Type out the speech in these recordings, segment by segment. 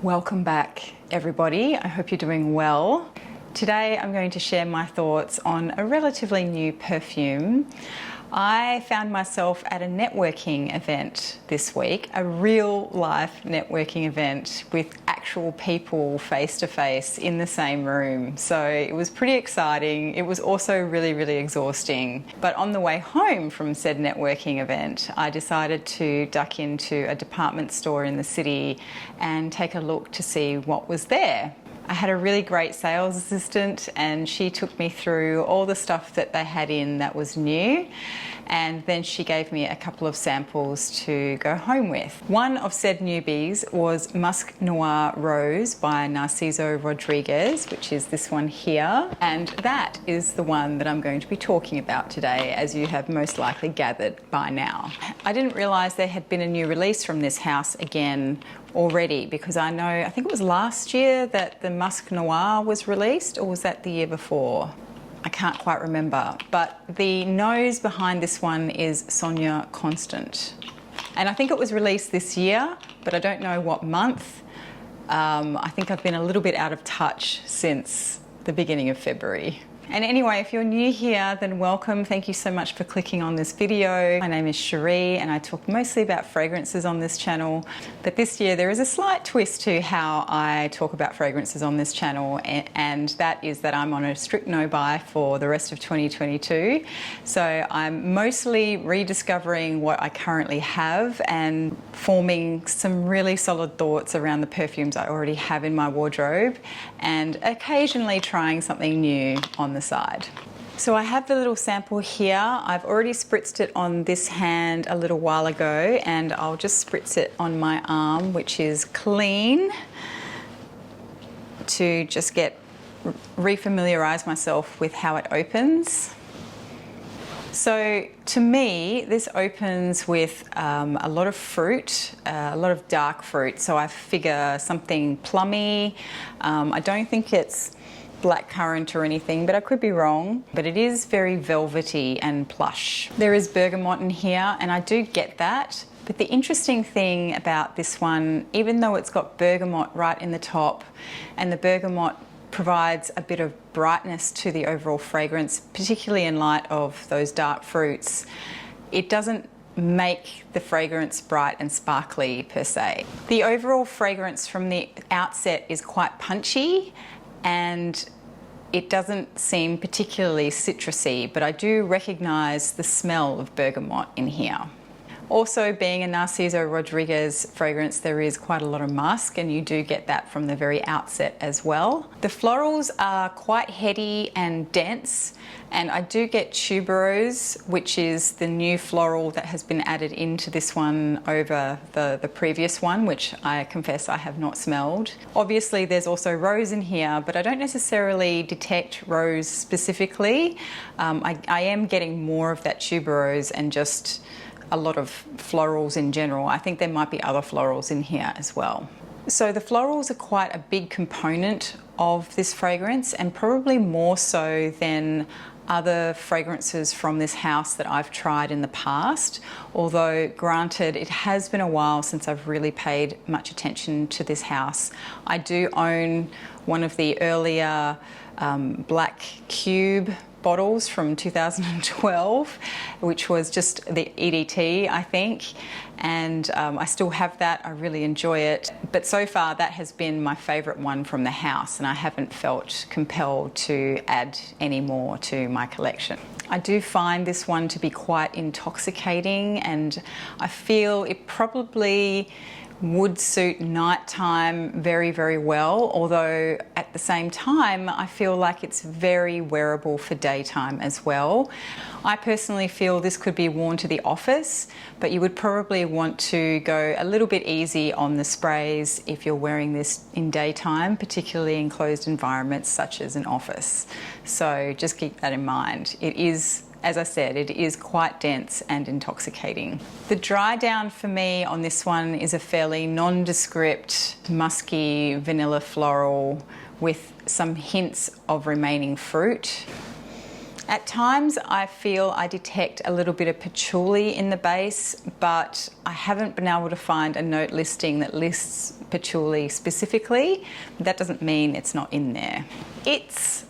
Welcome back, everybody. I hope you're doing well. Today I'm going to share my thoughts on a relatively new perfume. I found myself at a networking event this week, a real life networking event with actual people face to face in the same room. So it was pretty exciting. It was also really exhausting. But on the way home from said networking event, I decided to duck into a department store in the city and take a look to see what was there. I had a really great sales assistant and she took me through all the stuff that they had in that was new, and then she gave me a couple of samples to go home with. One of said newbies was Musc Noir Rose by Narciso Rodriguez, which is this one here, and that is the one that I'm going to be talking about today, as you have most likely gathered by now. I didn't realise there had been a new release from this house again already, because I think it was last year that the Musc Noir was released, or was that the year before? I can't quite remember, but the nose behind this one is Sonia Constant. And I think it was released this year, but I don't know what month. I think I've been a little bit out of touch since the beginning of February. And anyway, if you're new here, then welcome. Thank you so much for clicking on this video. My name is Cherie and I talk mostly about fragrances on this channel. But this year there is a slight twist to how I talk about fragrances on this channel, and that is that I'm on a strict no-buy for the rest of 2022. So I'm mostly rediscovering what I currently have and forming some really solid thoughts around the perfumes I already have in my wardrobe, and occasionally trying something new on the side. So I have the little sample here. I've already spritzed it on this hand a little while ago, and I'll just spritz it on my arm, which is clean, to just refamiliarize myself with how it opens. So to me, this opens with a lot of fruit, a lot of dark fruit. So I figure something plummy. I don't think it's blackcurrant or anything, but I could be wrong. But it is very velvety and plush. There is bergamot in here, and I do get that. But the interesting thing about this one, even though it's got bergamot right in the top, and the bergamot provides a bit of brightness to the overall fragrance, particularly in light of those dark fruits, it doesn't make the fragrance bright and sparkly per se. The overall fragrance from the outset is quite punchy, and it doesn't seem particularly citrusy, but I do recognize the smell of bergamot in here. Also, being a Narciso Rodriguez fragrance, there is quite a lot of musk, and you do get that from the very outset as well. The florals are quite heady and dense, and I do get tuberose, which is the new floral that has been added into this one over the previous one, which I confess I have not smelled. Obviously, there's also rose in here, but I don't necessarily detect rose specifically. I am getting more of that tuberose and just a lot of florals in general. I think there might be other florals in here as well. So the florals are quite a big component of this fragrance, and probably more so than other fragrances from this house that I've tried in the past. Although granted, it has been a while since I've really paid much attention to this house. I do own one of the earlier black cube bottles from 2012, which was just the EDT, I think, and I still have that. I really enjoy it, but so far that has been my favorite one from the house, and I haven't felt compelled to add any more to my collection. I do find this one to be quite intoxicating, and I feel it probably would suit nighttime very well, although at the same time I feel like it's very wearable for daytime as well. I personally feel this could be worn to the office, but you would probably want to go a little bit easy on the sprays if you're wearing this in daytime, particularly in closed environments such as an office. So just keep that in mind. It is, as I said, it is quite dense and intoxicating. The dry down for me on this one is a fairly nondescript, musky vanilla floral with some hints of remaining fruit. At times I feel I detect a little bit of patchouli in the base, but I haven't been able to find a note listing that lists patchouli specifically. That doesn't mean it's not in there. It's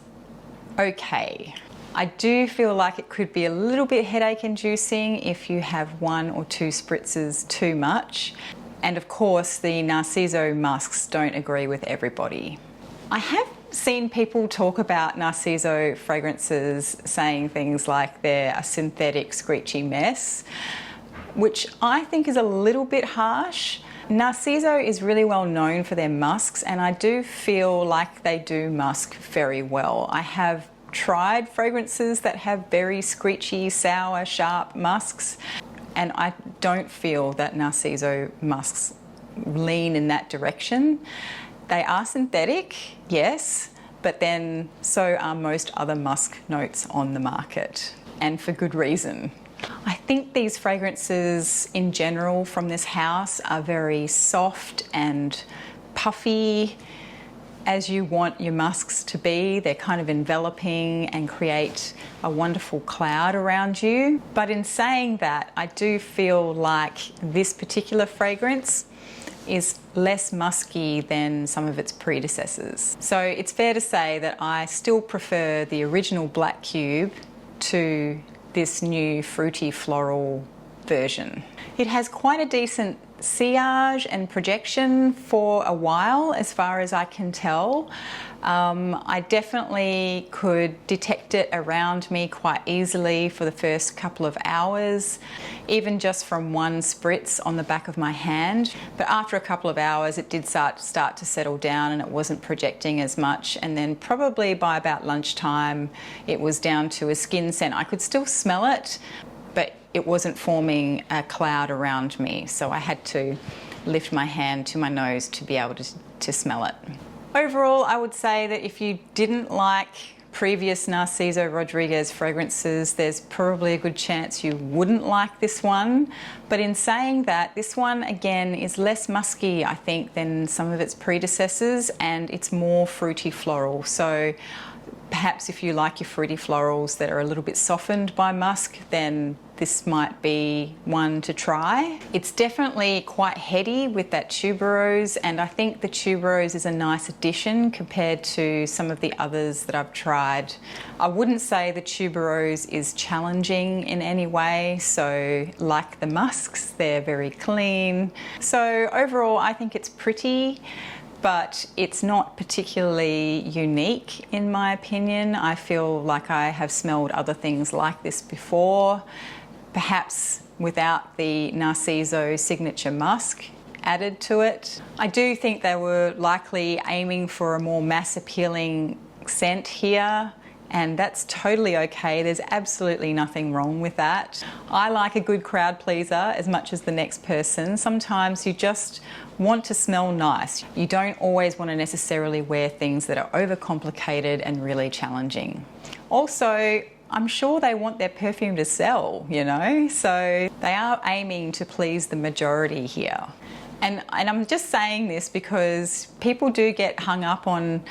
okay. I do feel like it could be a little bit headache inducing if you have 1 or 2 spritzes too much. And of course, the Narciso musks don't agree with everybody. I have seen people talk about Narciso fragrances saying things like they're a synthetic screechy mess, which I think is a little bit harsh. Narciso is really well known for their musks, and I do feel like they do musk very well. I have tried fragrances that have very screechy, sour, sharp musks, and I don't feel that Narciso musks lean in that direction. They are synthetic, yes, but then so are most other musk notes on the market, and for good reason. I think these fragrances in general from this house are very soft and puffy, as you want your musks to be. They're kind of enveloping and create a wonderful cloud around you. But in saying that, I do feel like this particular fragrance is less musky than some of its predecessors. So it's fair to say that I still prefer the original Black Cube to this new fruity floral version. It has quite a decent sillage and projection for a while, as far as I can tell. I definitely could detect it around me quite easily for the first couple of hours, even just from 1 spritz on the back of my hand. But after a couple of hours, it did start to settle down and it wasn't projecting as much. And then probably by about lunchtime, it was down to a skin scent. I could still smell it, but it wasn't forming a cloud around me. So I had to lift my hand to my nose to be able to smell it. Overall, I would say that if you didn't like previous Narciso Rodriguez fragrances, there's probably a good chance you wouldn't like this one. But in saying that, this one again is less musky, I think, than some of its predecessors, and it's more fruity floral. So perhaps if you like your fruity florals that are a little bit softened by musk, then this might be one to try. It's definitely quite heady with that tuberose, and I think the tuberose is a nice addition compared to some of the others that I've tried. I wouldn't say the tuberose is challenging in any way, so like the musks, they're very clean. So overall, I think it's pretty, but it's not particularly unique in my opinion. I feel like I have smelled other things like this before, perhaps without the Narciso signature musk added to it. I do think they were likely aiming for a more mass appealing scent here, and that's totally okay. There's absolutely nothing wrong with that. I like a good crowd pleaser as much as the next person. Sometimes you just want to smell nice. You don't always want to necessarily wear things that are overcomplicated and really challenging. Also, I'm sure they want their perfume to sell, you know, so they are aiming to please the majority here. And I'm just saying this because people do get hung up on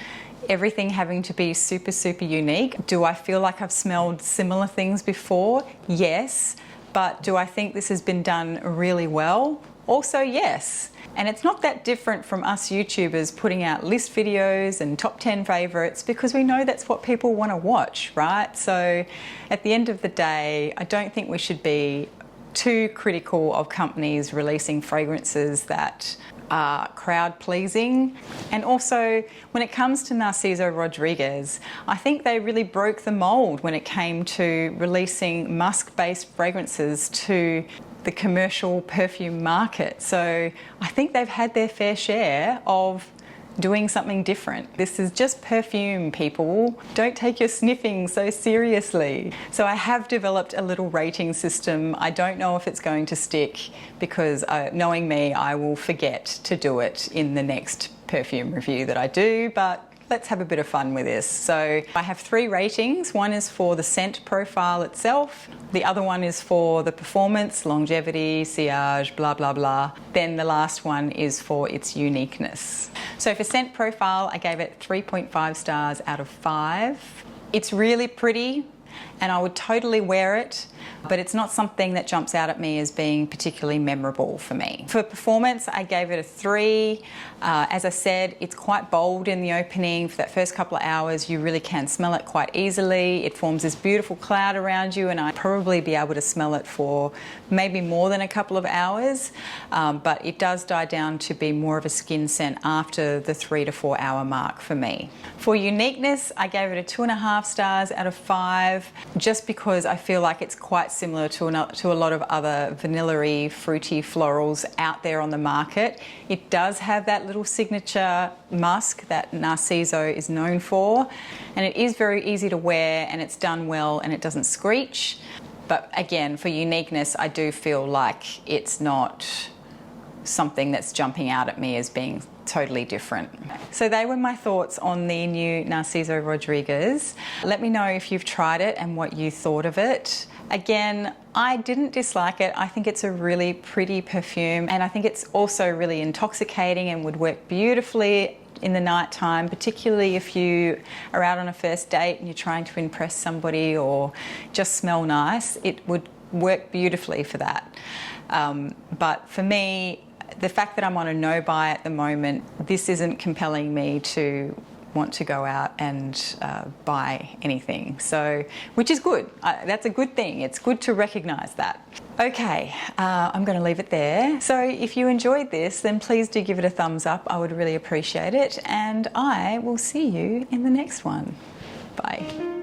everything having to be super, super unique. Do I feel like I've smelled similar things before? Yes. But do I think this has been done really well? Also, yes. And it's not that different from us YouTubers putting out list videos and top 10 favorites, because we know that's what people want to watch, right? So at the end of the day, I don't think we should be too critical of companies releasing fragrances that are crowd pleasing. And also, when it comes to Narciso Rodriguez, I think they really broke the mold when it came to releasing musk-based fragrances to the commercial perfume market. So I think they've had their fair share of doing something different. This is just perfume, people. Don't take your sniffing so seriously. So I have developed a little rating system. I don't know if it's going to stick because knowing me, I will forget to do it in the next perfume review that I do, but let's have a bit of fun with this. So I have 3 ratings. One is for the scent profile itself. The other one is for the performance, longevity, sillage, blah, blah, blah. Then the last one is for its uniqueness. So for scent profile, I gave it 3.5 stars out of 5. It's really pretty. and I would totally wear it, but it's not something that jumps out at me as being particularly memorable for me. For performance, I gave it a 3. As I said, it's quite bold in the opening. For that first couple of hours, you really can smell it quite easily. It forms this beautiful cloud around you, and I'd probably be able to smell it for maybe more than a couple of hours, but it does die down to be more of a skin scent after the 3 to 4 hour mark for me. For Uniqueness, I gave it a 2.5 stars out of 5, just because I feel like it's quite similar to a lot of other vanilla-y, fruity florals out there on the market. It does have that little signature musk that Narciso is known for, and it is very easy to wear, and it's done well, and it doesn't screech. But again, for Uniqueness, I do feel like it's not something that's jumping out at me as being totally different. So they were my thoughts on the new Narciso Rodriguez. Let me know if you've tried it and what you thought of it. Again, I didn't dislike it. I think it's a really pretty perfume, and I think it's also really intoxicating and would work beautifully in the night time, particularly if you are out on a first date and you're trying to impress somebody or just smell nice. It would work beautifully for that. But for me, the fact that I'm on a no-buy at the moment, this isn't compelling me to want to go out and buy anything. So, which is good. That's a good thing. It's good to recognise that. Okay, I'm going to leave it there. So if you enjoyed this, then please do give it a thumbs up. I would really appreciate it. And I will see you in the next one. Bye.